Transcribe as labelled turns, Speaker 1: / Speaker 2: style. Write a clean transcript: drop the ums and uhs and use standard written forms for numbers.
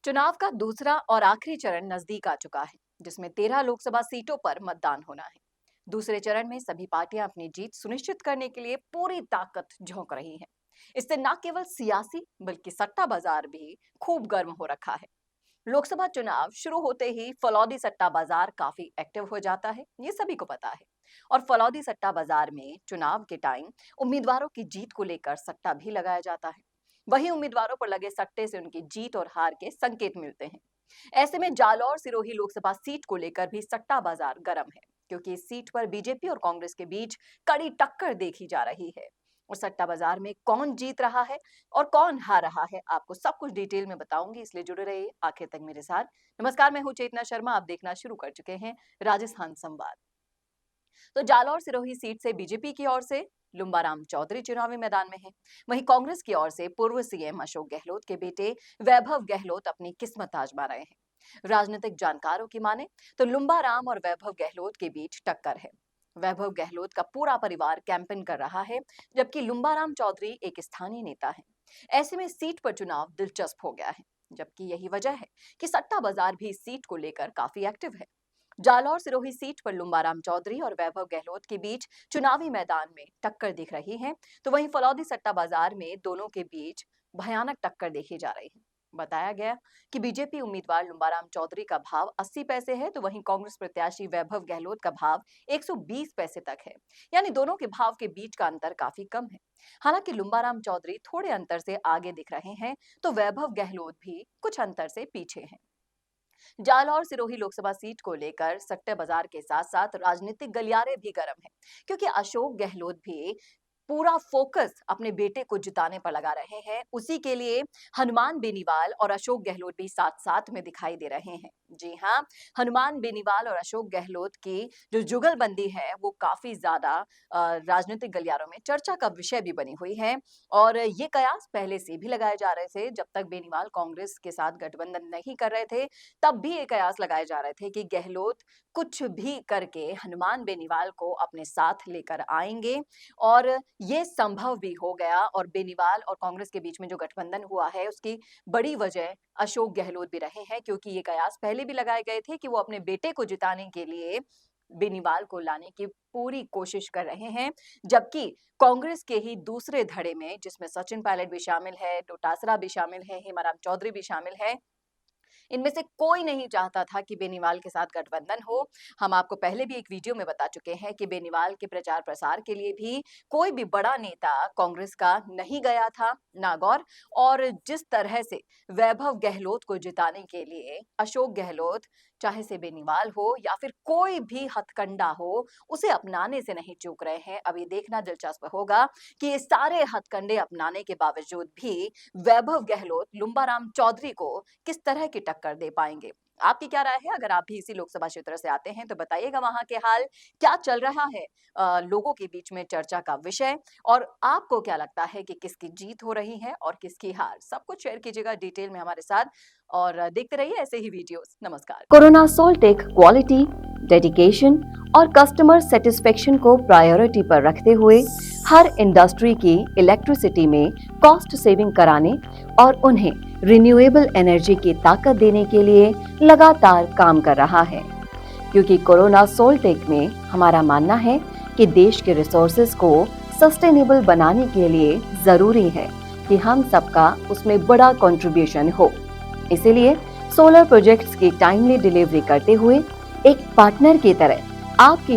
Speaker 1: चुनाव का दूसरा और आखिरी चरण नजदीक आ चुका है, जिसमें 13 लोकसभा सीटों पर मतदान होना है। दूसरे चरण में सभी पार्टियां अपनी जीत सुनिश्चित करने के लिए पूरी ताकत झोंक रही हैं। इससे न केवल सियासी बल्कि सट्टा बाजार भी खूब गर्म हो रखा है। लोकसभा चुनाव शुरू होते ही फलौदी सट्टा बाजार काफी एक्टिव हो जाता है, ये सभी को पता है। और फलौदी सट्टा बाजार में चुनाव के टाइम उम्मीदवारों की जीत को लेकर सट्टा भी लगाया जाता है। वहीं उम्मीदवारों पर लगे सट्टे से उनकी जीत और हार के संकेत मिलते हैं। ऐसे में जालौर सिरोही लोकसभा सीट को लेकर भी सट्टा बाजार गर्म है, क्योंकि इस सीट पर बीजेपी और कांग्रेस के बीच कड़ी टक्कर देखी जा रही है। और सट्टा बाजार में कौन जीत रहा है और कौन हार रहा है, आपको सब कुछ डिटेल में बताऊंगी, इसलिए जुड़े रहिए आखिर तक मेरे साथ। नमस्कार, मैं हूं चेतना शर्मा, आप देखना शुरू कर चुके हैं राजस्थान संवाद। तो जालौर सिरोही सीट से बीजेपी की ओर से लुम्बाराम चौधरी चुनावी मैदान में है। वहीं कांग्रेस की ओर से पूर्व सीएम अशोक गहलोत के बेटे वैभव गहलोत अपनी किस्मत आजमा रहे हैं। राजनीतिक जानकारों की माने तो लुम्बाराम और वैभव गहलोत के बीच टक्कर है। वैभव गहलोत का पूरा परिवार कैंपेन कर रहा है, जबकि लुम्बाराम चौधरी एक स्थानीय नेता है। ऐसे में सीट पर चुनाव दिलचस्प हो गया है, जबकि यही वजह है कि सट्टा बाजार भी इस सीट को लेकर काफी एक्टिव है। जालौर सिरोही सीट पर लुम्बाराम चौधरी और वैभव गहलोत के बीच चुनावी मैदान में टक्कर दिख रही है, तो वहीं फलौदी सट्टा बाजार में दोनों के बीच भयानक टक्कर देखी जा रही है। बताया गया कि बीजेपी उम्मीदवार लुम्बाराम चौधरी का भाव 80 पैसे है, तो वहीं कांग्रेस प्रत्याशी वैभव गहलोत का भाव 120 पैसे तक है। यानी दोनों के भाव के बीच का अंतर काफी कम है। हालांकि लुम्बाराम चौधरी थोड़े अंतर से आगे दिख रहे हैं, तो वैभव गहलोत भी कुछ अंतर से पीछे हैं। जालौर सिरोही लोकसभा सीट को लेकर सट्टे बाजार के साथ साथ राजनीतिक गलियारे भी गर्म है, क्योंकि अशोक गहलोत भी पूरा फोकस अपने बेटे को जिताने पर लगा रहे हैं। उसी के लिए हनुमान बेनीवाल और अशोक गहलोत भी साथ साथ में दिखाई दे रहे हैं। जी हाँ, हनुमान बेनीवाल और अशोक गहलोत की जो जुगलबंदी है वो काफी ज्यादा राजनीतिक गलियारों में चर्चा का विषय भी बनी हुई है। और ये कयास पहले से भी लगाए जा रहे थे, जब तक बेनीवाल कांग्रेस के साथ गठबंधन नहीं कर रहे थे, तब भी ये कयास लगाए जा रहे थे कि गहलोत कुछ भी करके हनुमान बेनीवाल को अपने साथ लेकर आएंगे। और ये संभव भी हो गया, और बेनीवाल और कांग्रेस के बीच में जो गठबंधन हुआ है उसकी बड़ी वजह अशोक गहलोत भी रहे हैं, क्योंकि ये कयास पहले भी लगाए गए थे कि वो अपने बेटे को जिताने के लिए बेनीवाल को लाने की पूरी कोशिश कर रहे हैं। जबकि कांग्रेस के ही दूसरे धड़े में, जिसमें सचिन पायलट भी शामिल है, डोटासरा भी शामिल है, हेमाराम चौधरी भी शामिल है, इनमें से कोई नहीं चाहता था कि बेनीवाल के साथ गठबंधन हो। हम आपको पहले भी एक वीडियो में बता चुके हैं कि बेनीवाल के प्रचार प्रसार के लिए भी कोई भी बड़ा नेता कांग्रेस का नहीं गया था, नागौर। और जिस तरह से वैभव गहलोत को जिताने के लिए अशोक गहलोत, चाहे से बेनीवाल हो या फिर कोई भी हथकंडा हो, उसे अपनाने से नहीं चूक रहे हैं। अब ये देखना दिलचस्प होगा कि ये सारे हथकंडे अपनाने के बावजूद भी वैभव गहलोत लुम्बाराम चौधरी को किस तरह की टक्कर दे पाएंगे। आपकी क्या राय है? अगर आप भी इसी लोकसभा क्षेत्र से आते हैं तो बताइएगा वहां के हाल क्या चल रहा है, लोगों के बीच में चर्चा का विषय, और आपको क्या लगता है कि किसकी जीत हो रही है और किसकी हार। सब कुछ शेयर कीजिएगा डिटेल में हमारे साथ, और देखते रहिए ऐसे ही वीडियोस। नमस्कार।
Speaker 2: कोरोना सोल्टेक क्वालिटी, डेडिकेशन और कस्टमर सेटिस्फेक्शन को प्रायोरिटी पर रखते हुए हर इंडस्ट्री की इलेक्ट्रिसिटी में कॉस्ट सेविंग कराने और उन्हें रिन्यूएबल एनर्जी की ताकत देने के लिए लगातार काम कर रहा है। क्योंकि कोरोना सोल्टेक में हमारा मानना है कि देश के रिसोर्सेज को सस्टेनेबल बनाने के लिए जरूरी है कि हम सबका उसमें बड़ा कंट्रीब्यूशन हो। इसीलिए सोलर प्रोजेक्ट्स की टाइमली डिलीवरी करते हुए एक पार्टनर की तरह आपकी